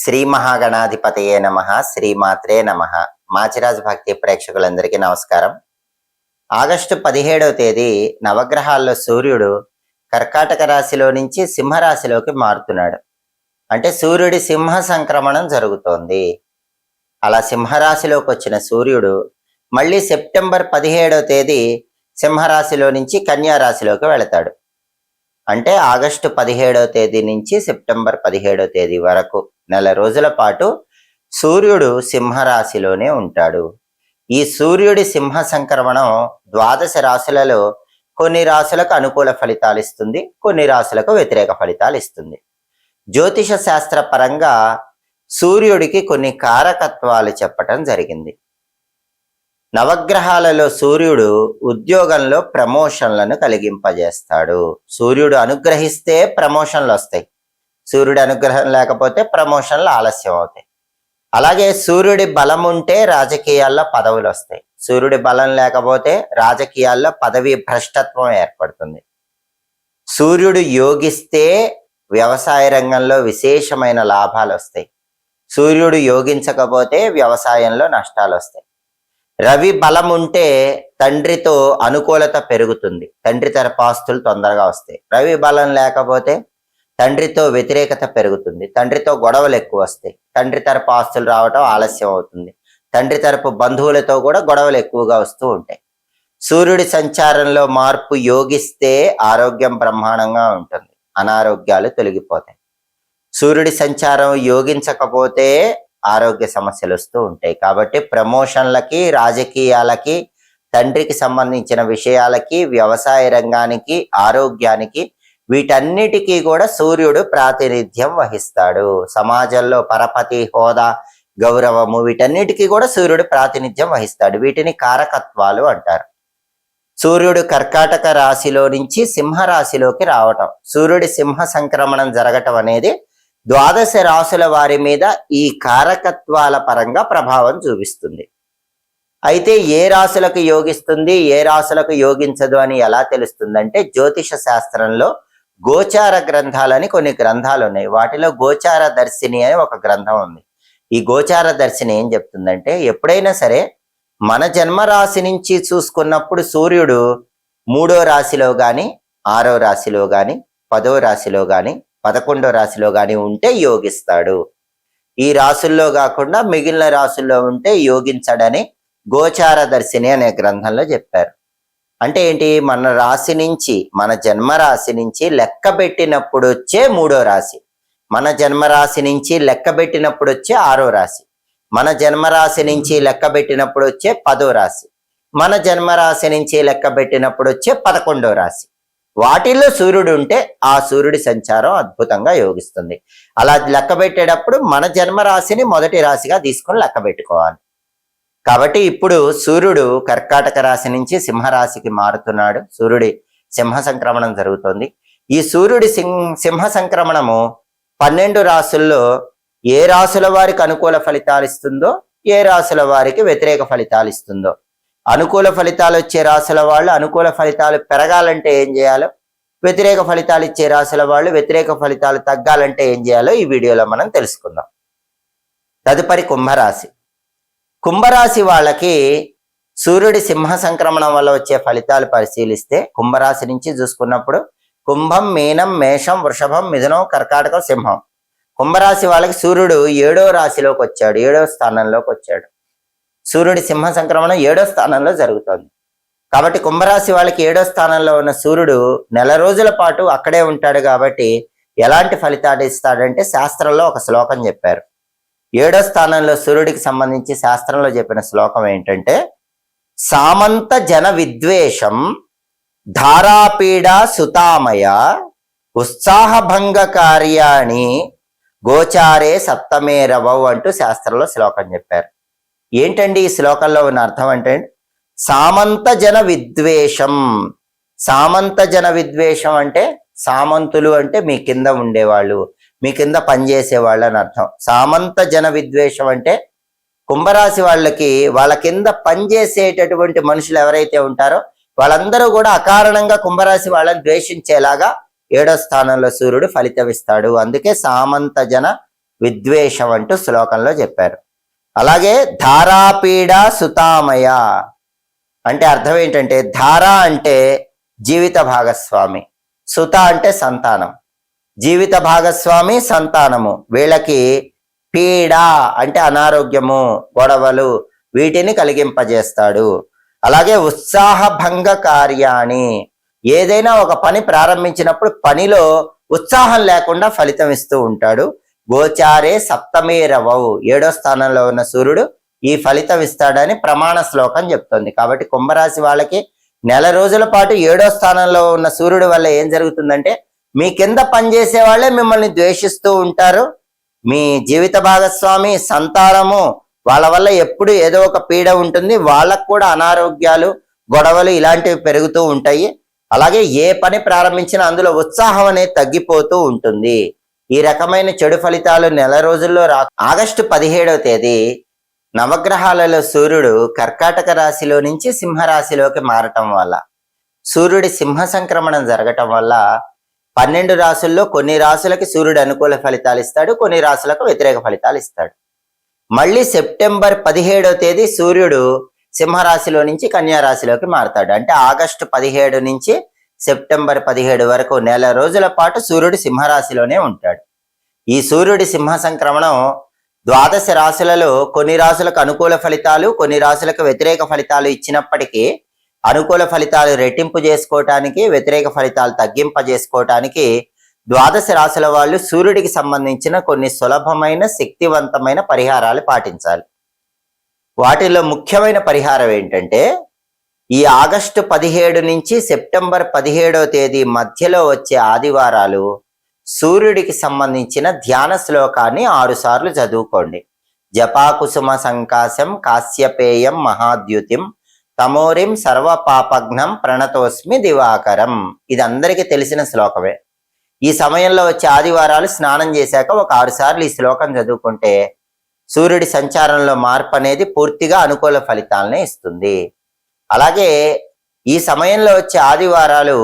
శ్రీ మహాగణాధిపతయే నమః. శ్రీమాత్రే నమః. మాచిరాజ్ భక్తి ప్రేక్షకులందరికీ నమస్కారం. ఆగస్టు 17వ తేదీ నవగ్రహాల్లో సూర్యుడు కర్కాటక రాశిలో నుంచి సింహరాశిలోకి మారుతున్నాడు. అంటే సూర్యుడి సింహ సంక్రమణం జరుగుతోంది. అలా సింహరాశిలోకి వచ్చిన సూర్యుడు మళ్ళీ సెప్టెంబర్ 17వ తేదీ సింహరాశిలో నుంచి కన్యా రాశిలోకి వెళతాడు. అంటే ఆగస్టు 17వ తేదీ నుంచి సెప్టెంబర్ 17వ తేదీ వరకు నెల రోజుల పాటు సూర్యుడు సింహరాశిలోనే ఉంటాడు. ఈ సూర్యుడి సింహ సంక్రమణం 12 రాశులలో కొన్ని రాశులకు అనుకూల ఫలితాలు ఇస్తుంది, కొన్ని రాశులకు వ్యతిరేక ఫలితాలు ఇస్తుంది. జ్యోతిష శాస్త్ర పరంగా సూర్యుడికి కొన్ని కారకత్వాలు చెప్పటం జరిగింది. నవగ్రహాలలో సూర్యుడు ఉద్యోగంలో ప్రమోషన్లను కలిగింపజేస్తాడు. సూర్యుడు అనుగ్రహిస్తే ప్రమోషన్లు వస్తాయి, సూర్యుడి అనుగ్రహం లేకపోతే ప్రమోషన్లు ఆలస్యం అవుతాయి. అలాగే సూర్యుడి బలం ఉంటే రాజకీయాల్లో పదవులు వస్తాయి, సూర్యుడి బలం లేకపోతే రాజకీయాల్లో పదవి భ్రష్టత్వం ఏర్పడుతుంది. సూర్యుడు యోగిస్తే వ్యవసాయ రంగంలో విశేషమైన లాభాలు వస్తాయి, సూర్యుడు యోగించకపోతే వ్యవసాయంలో నష్టాలు వస్తాయి. రవి బలం ఉంటే తండ్రితో అనుకూలత పెరుగుతుంది, తండ్రి తరపు ఆస్తులు తొందరగా వస్తాయి. రవి బలం లేకపోతే తండ్రితో వ్యతిరేకత పెరుగుతుంది, తండ్రితో గొడవలు ఎక్కువ వస్తాయి, తండ్రి తరపు ఆస్తులు రావటం ఆలస్యం అవుతుంది, తండ్రి తరపు బంధువులతో కూడా గొడవలు ఎక్కువగా వస్తూ ఉంటాయి. సూర్యుడి సంచారంలో మార్పు యోగిస్తే ఆరోగ్యం బ్రహ్మాండంగా ఉంటుంది, అనారోగ్యాలు తొలగిపోతాయి. సూర్యుడి సంచారం యోగించకపోతే ఆరోగ్య సమస్యలు వస్తూ ఉంటాయి. కాబట్టి ప్రమోషన్లకి, రాజకీయాలకి, తండ్రికి సంబంధించిన విషయాలకి, వ్యవసాయ రంగానికి, ఆరోగ్యానికి, వీటన్నిటికీ కూడా సూర్యుడు ప్రాతినిధ్యం వహిస్తాడు. సమాజంలో పరపతి, హోదా, గౌరవము, వీటన్నిటికీ కూడా సూర్యుడు ప్రాతినిధ్యం వహిస్తాడు. వీటిని కారకత్వాలు అంటారు. సూర్యుడు కర్కాటక రాశిలో నుంచి సింహరాశిలోకి రావటం, సూర్యుడి సింహ సంక్రమణం జరగటం అనేది 12 రాశుల వారి మీద ఈ కారకత్వాల పరంగా ప్రభావం చూపిస్తుంది. అయితే ఏ రాశులకు యోగిస్తుంది, ఏ రాశులకు యోగించదు అని ఎలా తెలుస్తుందంటే, జ్యోతిష శాస్త్రంలో గోచార గ్రంథాలని కొన్ని గ్రంథాలు ఉన్నాయి. వాటిలో గోచార దర్శిని అని ఒక గ్రంథం ఉంది. ఈ గోచార దర్శిని ఏం చెప్తుందంటే, ఎప్పుడైనా సరే మన జన్మరాశి నుంచి చూసుకున్నప్పుడు సూర్యుడు 3వ రాశిలో కానీ, 6వ రాశిలో కానీ, 10వ రాశిలో కానీ, 11వ రాశిలో కానీ ఉంటే యోగిస్తాడు. ఈ రాశుల్లో కాకుండా మిగిలిన రాశుల్లో ఉంటే యోగించడని గోచార దర్శిని అనే గ్రంథంలో చెప్పారు. అంటే ఏంటి, మన రాశి నుంచి, మన జన్మరాశి నుంచి లెక్క పెట్టినప్పుడు వచ్చే 3వ రాశి, మన జన్మరాశి నుంచి లెక్క పెట్టినప్పుడు వచ్చే 6వ రాశి, మన జన్మరాశి నుంచి లెక్క పెట్టినప్పుడు వచ్చే 10వ రాశి, మన జన్మరాశి నుంచి లెక్క పెట్టినప్పుడు వచ్చే 11వ రాశి. వాటిల్లో సూర్యుడు ఉంటే ఆ సూర్యుడి సంచారం అద్భుతంగా యోగిస్తుంది. అలా లెక్క పెట్టేటప్పుడు మన జన్మరాశిని మొదటి రాశిగా తీసుకొని లెక్క పెట్టుకోవాలి. కాబట్టి ఇప్పుడు సూర్యుడు కర్కాటక రాశి నుంచి సింహరాశికి మారుతున్నాడు. సూర్యుడి సింహ సంక్రమణం జరుగుతోంది. ఈ సూర్యుడి సింహ సంక్రమణము 12 రాశుల్లో ఏ రాశుల వారికి అనుకూల ఫలితాలు ఇస్తుందో, ఏ రాశుల వారికి వ్యతిరేక ఫలితాలు ఇస్తుందో, అనుకూల ఫలితాలు వచ్చే రాశుల వాళ్ళు అనుకూల ఫలితాలు పెరగాలంటే ఏం చేయాలో, వ్యతిరేక ఫలితాలు ఇచ్చే రాశుల వాళ్ళు వ్యతిరేక ఫలితాలు తగ్గాలంటే ఏం చేయాలో ఈ వీడియోలో మనం తెలుసుకుందాం. తదుపరి కుంభరాశి. కుంభరాశి వాళ్ళకి సూర్యుడి సింహ సంక్రమణం వల్ల వచ్చే ఫలితాలు పరిశీలిస్తే, కుంభరాశి నుంచి చూసుకున్నప్పుడు కుంభం, మీనం, మేషం, వృషభం, మిథునం, కర్కాటకం, సింహం. కుంభరాశి వాళ్ళకి సూర్యుడు 7వ రాశిలోకి వచ్చాడు, 7వ స్థానంలోకి వచ్చాడు. సూర్యుడి సింహ సంక్రమణం 7వ స్థానంలో జరుగుతుంది. కాబట్టి కుంభరాశి వాళ్ళకి 7వ స్థానంలో ఉన్న సూర్యుడు నెల రోజుల పాటు అక్కడే ఉంటాడు. కాబట్టి ఎలాంటి ఫలితాలు ఇస్తాడంటే, శాస్త్రంలో ఒక శ్లోకం చెప్పారు. 7వ స్థానంలో సూర్యుడికి సంబంధించి శాస్త్రంలో చెప్పిన శ్లోకం ఏంటంటే, సామంత జన విద్వేషం ధారాపీడ సుతామయ ఉత్సాహభంగ కార్యాణి గోచారే సప్తమే రవౌ అంటూ శాస్త్రంలో శ్లోకం చెప్పారు. ఏంటండి ఈ శ్లోకంలో ఉన్న అర్థం అంటే, సామంత జన విద్వేషం. సామంత జన విద్వేషం అంటే, సామంతులు అంటే మీ కింద ఉండేవాళ్ళు, మీ కింద పనిచేసేవాళ్ళు అని అర్థం. సామంత జన విద్వేషం అంటే కుంభరాశి వాళ్ళకి వాళ్ళ కింద పనిచేసేటటువంటి మనుషులు ఎవరైతే ఉంటారో వాళ్ళందరూ కూడా అకారణంగా కుంభరాశి వాళ్ళని ద్వేషించేలాగా 7వ స్థానంలో సూర్యుడు ఫలితమిస్తాడు. అందుకే సామంత జన విద్వేషం అంటూ శ్లోకంలో చెప్పారు. అలాగే ధారాపీడ సుతామయ అంటే అర్థం ఏంటంటే, ధార అంటే జీవిత భాగస్వామి, సుత అంటే సంతానం. జీవిత భాగస్వామి, సంతానము, వీళ్ళకి పీడ అంటే అనారోగ్యము, గొడవలు, వీటిని కలిగింపజేస్తాడు. అలాగే ఉత్సాహభంగ కార్యాణి, ఏదైనా ఒక పని ప్రారంభించినప్పుడు పనిలో ఉత్సాహం లేకుండా ఫలితం ఇస్తూ ఉంటాడు. గోచారే సప్తమే రవౌ, 7వ స్థానంలో ఉన్న సూర్యుడు ఈ ఫలితం ఇస్తాడని ప్రమాణ శ్లోకం చెప్తుంది. కాబట్టి కుంభరాశి వాళ్ళకి నెల రోజుల పాటు 7వ స్థానంలో ఉన్న సూర్యుడు వల్ల ఏం జరుగుతుందంటే, మీ కింద పనిచేసే వాళ్ళే మిమ్మల్ని ద్వేషిస్తూ ఉంటారు. మీ జీవిత భాగస్వామి, సంతానము, వాళ్ళ వల్ల ఎప్పుడు ఏదో ఒక పీడ ఉంటుంది. వాళ్ళకు కూడా అనారోగ్యాలు, గొడవలు ఇలాంటివి పెరుగుతూ ఉంటాయి. అలాగే ఏ పని ప్రారంభించినా అందులో ఉత్సాహం అనేది తగ్గిపోతూ ఉంటుంది. ఈ రకమైన చెడు ఫలితాలు నెల రోజుల్లో ఆగస్టు 17వ తేదీ నవగ్రహాలలో సూర్యుడు కర్కాటక రాశిలో నుంచి సింహరాశిలోకి మారటం వల్ల, సూర్యుడి సింహ సంక్రమణం జరగటం వల్ల 12 రాశుల్లో కొన్ని రాశులకి సూర్యుడు అనుకూల ఫలితాలు ఇస్తాడు, కొన్ని రాశులకు వ్యతిరేక ఫలితాలు ఇస్తాడు. మళ్ళీ సెప్టెంబర్ 17వ తేదీ సూర్యుడు సింహరాశిలో నుంచి కన్యా రాశిలోకి మారతాడు. అంటే ఆగస్టు 17 నుంచి సెప్టెంబర్ 17 వరకు నెల రోజుల పాటు సూర్యుడు సింహరాశిలోనే ఉంటాడు. ఈ సూర్యుడి సింహ సంక్రమణం 12 రాశులలో కొన్ని రాశులకు అనుకూల ఫలితాలు, కొన్ని రాశులకు వ్యతిరేక ఫలితాలు ఇచ్చినప్పటికీ, అనుకూల ఫలితాలు రెట్టింపు చేసుకోవటానికి, వ్యతిరేక ఫలితాలు తగ్గింపజేసుకోవటానికి 12 రాశుల వాళ్ళు సూర్యుడికి సంబంధించిన కొన్ని సులభమైన, శక్తివంతమైన పరిహారాలు పాటించాలి. వాటిలో ముఖ్యమైన పరిహారం ఏంటంటే, ఈ ఆగస్టు 17 నుంచి సెప్టెంబర్ 17వ తేదీ మధ్యలో వచ్చే ఆదివారాలు సూర్యుడికి సంబంధించిన ధ్యాన శ్లోకాన్ని 6 సార్లు చదువుకోండి. జపాకుసుమ సంకాశం కాశ్యపేయం మహాద్యుతిం తమోరిం సర్వపాపఘ్నం ప్రణతోస్మి దివాకరం. ఇది అందరికీ తెలిసిన శ్లోకమే. ఈ సమయంలో వచ్చే ఆదివారాలు స్నానం చేశాక ఒక 6 సార్లు ఈ శ్లోకం చదువుకుంటే సూర్యుడి సంచారంలో మార్పు అనేది పూర్తిగా అనుకూల ఫలితాలనే ఇస్తుంది. అలాగే ఈ సమయంలో వచ్చే ఆదివారాలు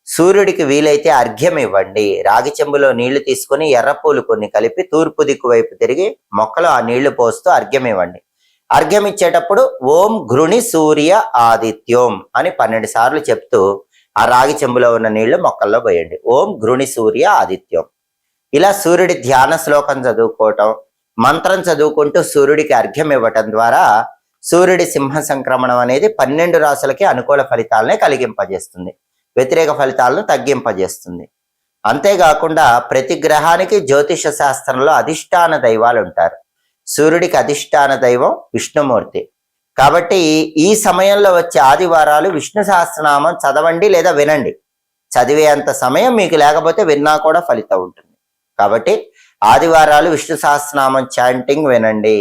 సూర్యుడికి వీలైతే అర్ఘ్యం ఇవ్వండి. రాగి చెంబులో నీళ్లు తీసుకుని ఎర్రపూలు కొన్ని కలిపి తూర్పు దిక్కు వైపు తిరిగి మొక్కలో ఆ నీళ్లు పోస్తూ అర్ఘ్యం ఇవ్వండి. అర్ఘ్యం ఇచ్చేటప్పుడు ఓం ఘృణి సూర్య ఆదిత్యోం అని 12 సార్లు చెప్తూ ఆ రాగి చెంబులో ఉన్న నీళ్లు మొక్కల్లో పోయండి. ఓం ఘృణి సూర్య ఆదిత్యం. ఇలా సూర్యుడి ధ్యాన శ్లోకం చదువుకోవటం, మంత్రం చదువుకుంటూ సూర్యుడికి అర్ఘ్యం ఇవ్వటం ద్వారా సూర్యుడి సింహ సంక్రమణం అనేది 12 రాశులకి అనుకూల ఫలితాలనే కలిగింపజేస్తుంది, వ్యతిరేక ఫలితాలను తగ్గింపజేస్తుంది. అంతేకాకుండా ప్రతి గ్రహానికి జ్యోతిష శాస్త్రంలో అధిష్టాన దైవాలు ఉంటారు. సూర్యుడికి అధిష్టాన దైవం విష్ణుమూర్తి. కాబట్టి ఈ సమయంలో వచ్చే ఆదివారాలు విష్ణు సహస్రనామం చదవండి లేదా వినండి. చదివేంత సమయం మీకు లేకపోతే విన్నా కూడా ఫలితం ఉంటుంది. కాబట్టి ఆదివారాలు విష్ణు సహస్రనామం చాంటింగ్ వినండి,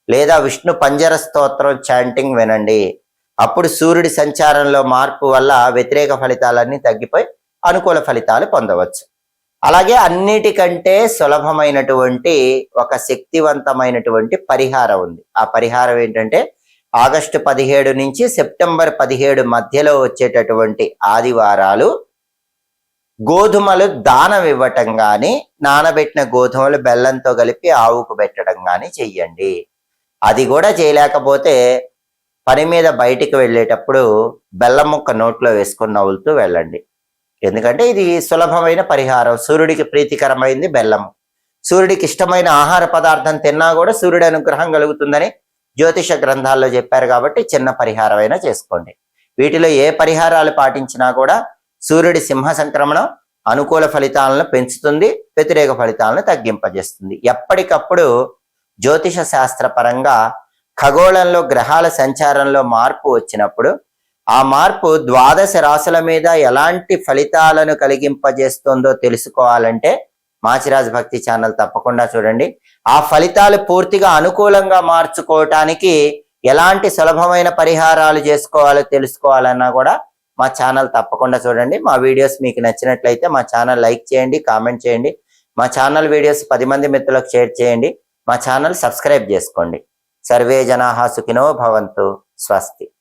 లేదా విష్ణు పంజర స్తోత్రం చాంటింగ్ వినండి. అప్పుడు సూర్యుడి సంచారంలో మార్పు వల్ల వ్యతిరేక ఫలితాలన్నీ తగ్గిపోయి అనుకూల ఫలితాలు పొందవచ్చు. అలాగే అన్నిటికంటే సులభమైనటువంటి ఒక శక్తివంతమైనటువంటి పరిహారం ఉంది. ఆ పరిహారం ఏంటంటే, ఆగస్టు 17 నుంచి సెప్టెంబర్ 17 మధ్యలో వచ్చేటటువంటి ఆదివారాలు గోధుమలు దానం ఇవ్వటం కానీ, నానబెట్టిన గోధుమలు బెల్లంతో కలిపి ఆవుకు పెట్టడం కానీ చెయ్యండి. అది కూడా చేయలేకపోతే పని మీద బయటికి వెళ్ళేటప్పుడు బెల్లం ముక్క నోట్లో వేసుకొని నవ్వులుతూ వెళ్ళండి. ఎందుకంటే ఇది సులభమైన పరిహారం. సూర్యుడికి ప్రీతికరమైంది బెల్లం. సూర్యుడికి ఇష్టమైన ఆహార పదార్థం తిన్నా కూడా సూర్యుడి అనుగ్రహం కలుగుతుందని జ్యోతిష గ్రంథాల్లో చెప్పారు. కాబట్టి చిన్న పరిహారమైనా చేసుకోండి. వీటిలో ఏ పరిహారాలు పాటించినా కూడా సూర్యుడి సింహ సంక్రమణం అనుకూల ఫలితాలను పెంచుతుంది, వ్యతిరేక ఫలితాలను తగ్గింపజేస్తుంది. ఎప్పటికప్పుడు జ్యోతిష శాస్త్ర పరంగా ఖగోళంలో గ్రహాల సంచారంలో మార్పు వచ్చినప్పుడు ఆ మార్పు 12 రాశుల మీద ఎలాంటి ఫలితాలను కలిగింపజేస్తుందో తెలుసుకోవాలంటే మాచిరాజ్ భక్తి ఛానల్ తప్పకుండా చూడండి. ఆ ఫలితాలు పూర్తిగా అనుకూలంగా మార్చుకోవటానికి ఎలాంటి సులభమైన పరిహారాలు చేసుకోవాలో తెలుసుకోవాలన్నా కూడా మా ఛానల్ తప్పకుండా చూడండి. మా వీడియోస్ మీకు నచ్చినట్లయితే మా ఛానల్ లైక్ చేయండి, కామెంట్ చేయండి. మా ఛానల్ వీడియోస్ 10 మంది మిత్రులకు షేర్ చేయండి. మా ఛానల్ సబ్స్క్రైబ్ చేసుకోండి. సర్వే జనాః సుఖినో భవంతు. స్వస్తి.